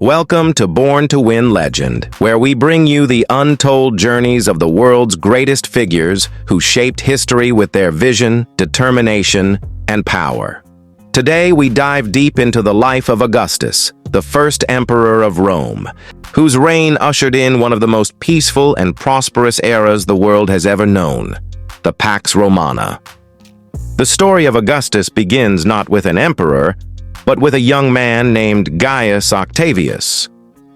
Welcome to Born to Win Legend, where we bring you the untold journeys of the world's greatest figures who shaped history with their vision, determination, and power. Today, we dive deep into the life of Augustus, the first emperor of Rome, whose reign ushered in one of the most peaceful and prosperous eras the world has ever known, the Pax Romana. The story of Augustus begins not with an emperor, but with a young man named Gaius Octavius.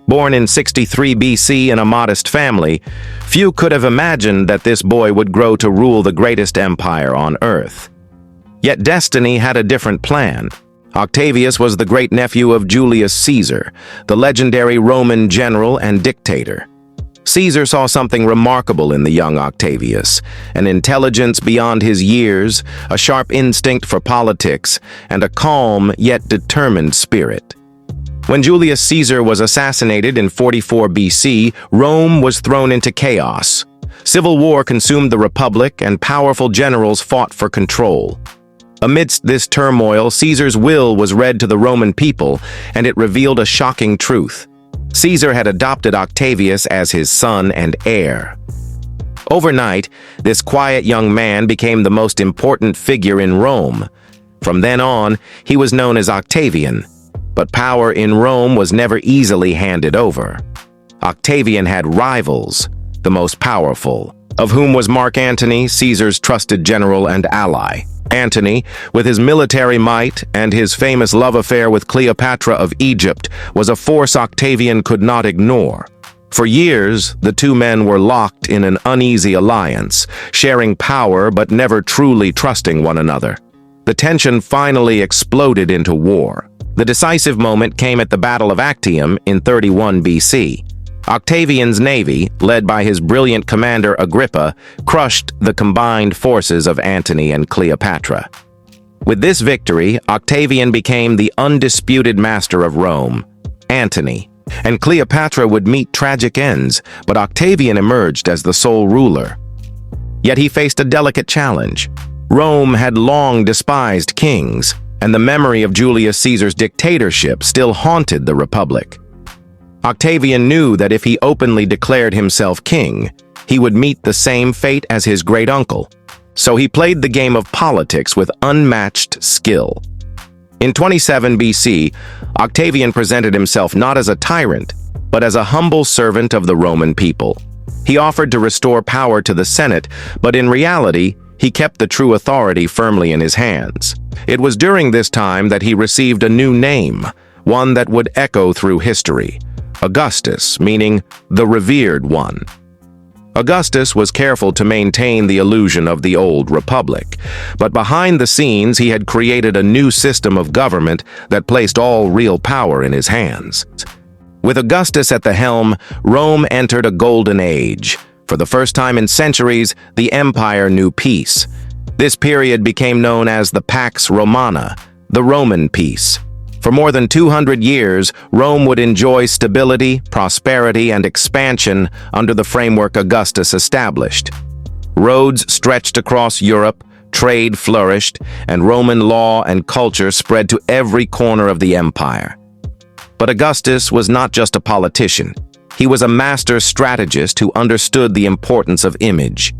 Born in 63 BC in a modest family, few could have imagined that this boy would grow to rule the greatest empire on earth. Yet destiny had a different plan. Octavius was the great-nephew of Julius Caesar, the legendary Roman general and dictator. Caesar saw something remarkable in the young Octavius, an intelligence beyond his years, a sharp instinct for politics, and a calm yet determined spirit. When Julius Caesar was assassinated in 44 BC, Rome was thrown into chaos. Civil war consumed the Republic, and powerful generals fought for control. Amidst this turmoil, Caesar's will was read to the Roman people, and it revealed a shocking truth. Caesar had adopted Octavius as his son and heir. Overnight, this quiet young man became the most important figure in Rome. From then on, he was known as Octavian, but power in Rome was never easily handed over. Octavian had rivals, the most powerful, of whom was Mark Antony, Caesar's trusted general and ally. Antony, with his military might and his famous love affair with Cleopatra of Egypt, was a force Octavian could not ignore. For years, the two men were locked in an uneasy alliance, sharing power but never truly trusting one another. The tension finally exploded into war. The decisive moment came at the Battle of Actium in 31 BC. Octavian's navy, led by his brilliant commander Agrippa, crushed the combined forces of Antony and Cleopatra. With this victory, Octavian became the undisputed master of Rome. Antony and Cleopatra would meet tragic ends, but Octavian emerged as the sole ruler. Yet he faced a delicate challenge. Rome had long despised kings, and the memory of Julius Caesar's dictatorship still haunted the Republic. Octavian knew that if he openly declared himself king, he would meet the same fate as his great-uncle. So he played the game of politics with unmatched skill. In 27 BC, Octavian presented himself not as a tyrant, but as a humble servant of the Roman people. He offered to restore power to the Senate, but in reality, he kept the true authority firmly in his hands. It was during this time that he received a new name, one that would echo through history. Augustus, meaning the revered one. Augustus was careful to maintain the illusion of the old republic, but behind the scenes he had created a new system of government that placed all real power in his hands. With Augustus at the helm, Rome entered a golden age. For the first time in centuries, the empire knew peace. This period became known as the Pax Romana, the Roman peace. For more than 200 years, Rome would enjoy stability, prosperity, and expansion under the framework Augustus established. Roads stretched across Europe, trade flourished, and Roman law and culture spread to every corner of the empire. But Augustus was not just a politician. He was a master strategist who understood the importance of image.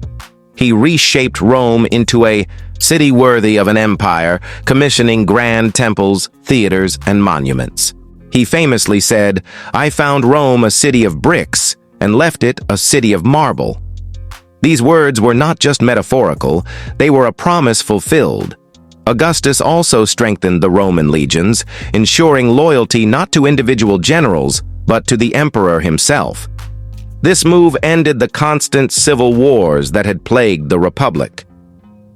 He reshaped Rome into a city worthy of an empire, commissioning grand temples, theaters, and monuments. He famously said, "I found Rome a city of bricks and left it a city of marble." These words were not just metaphorical, they were a promise fulfilled. Augustus also strengthened the Roman legions, ensuring loyalty not to individual generals, but to the emperor himself. This move ended the constant civil wars that had plagued the Republic.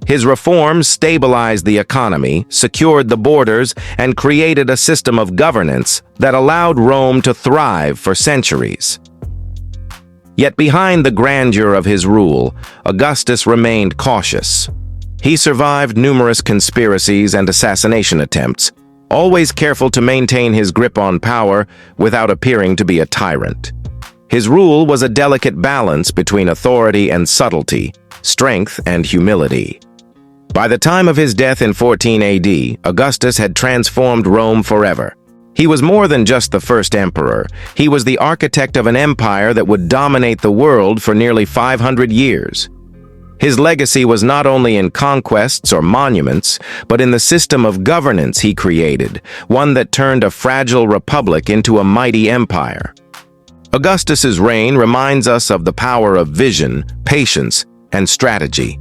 His reforms stabilized the economy, secured the borders, and created a system of governance that allowed Rome to thrive for centuries. Yet behind the grandeur of his rule, Augustus remained cautious. He survived numerous conspiracies and assassination attempts, always careful to maintain his grip on power without appearing to be a tyrant. His rule was a delicate balance between authority and subtlety, strength and humility. By the time of his death in 14 AD, Augustus had transformed Rome forever. He was more than just the first emperor. He was the architect of an empire that would dominate the world for nearly 500 years. His legacy was not only in conquests or monuments, but in the system of governance he created, one that turned a fragile republic into a mighty empire. Augustus's reign reminds us of the power of vision, patience, and strategy.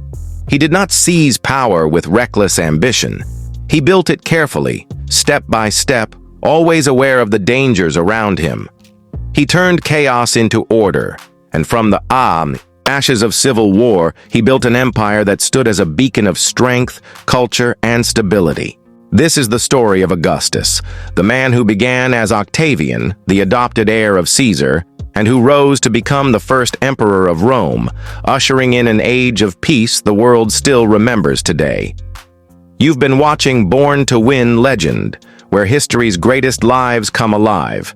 He did not seize power with reckless ambition. He built it carefully, step by step, always aware of the dangers around him. He turned chaos into order, and from the ashes of civil war, he built an empire that stood as a beacon of strength, culture, and stability. This is the story of Augustus, the man who began as Octavian, the adopted heir of Caesar, and who rose to become the first emperor of Rome, ushering in an age of peace the world still remembers today. You've been watching Born to Win Legend, where history's greatest lives come alive.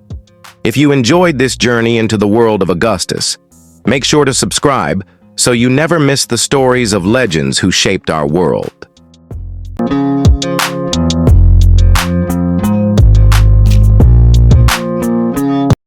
If you enjoyed this journey into the world of Augustus, make sure to subscribe so you never miss the stories of legends who shaped our world.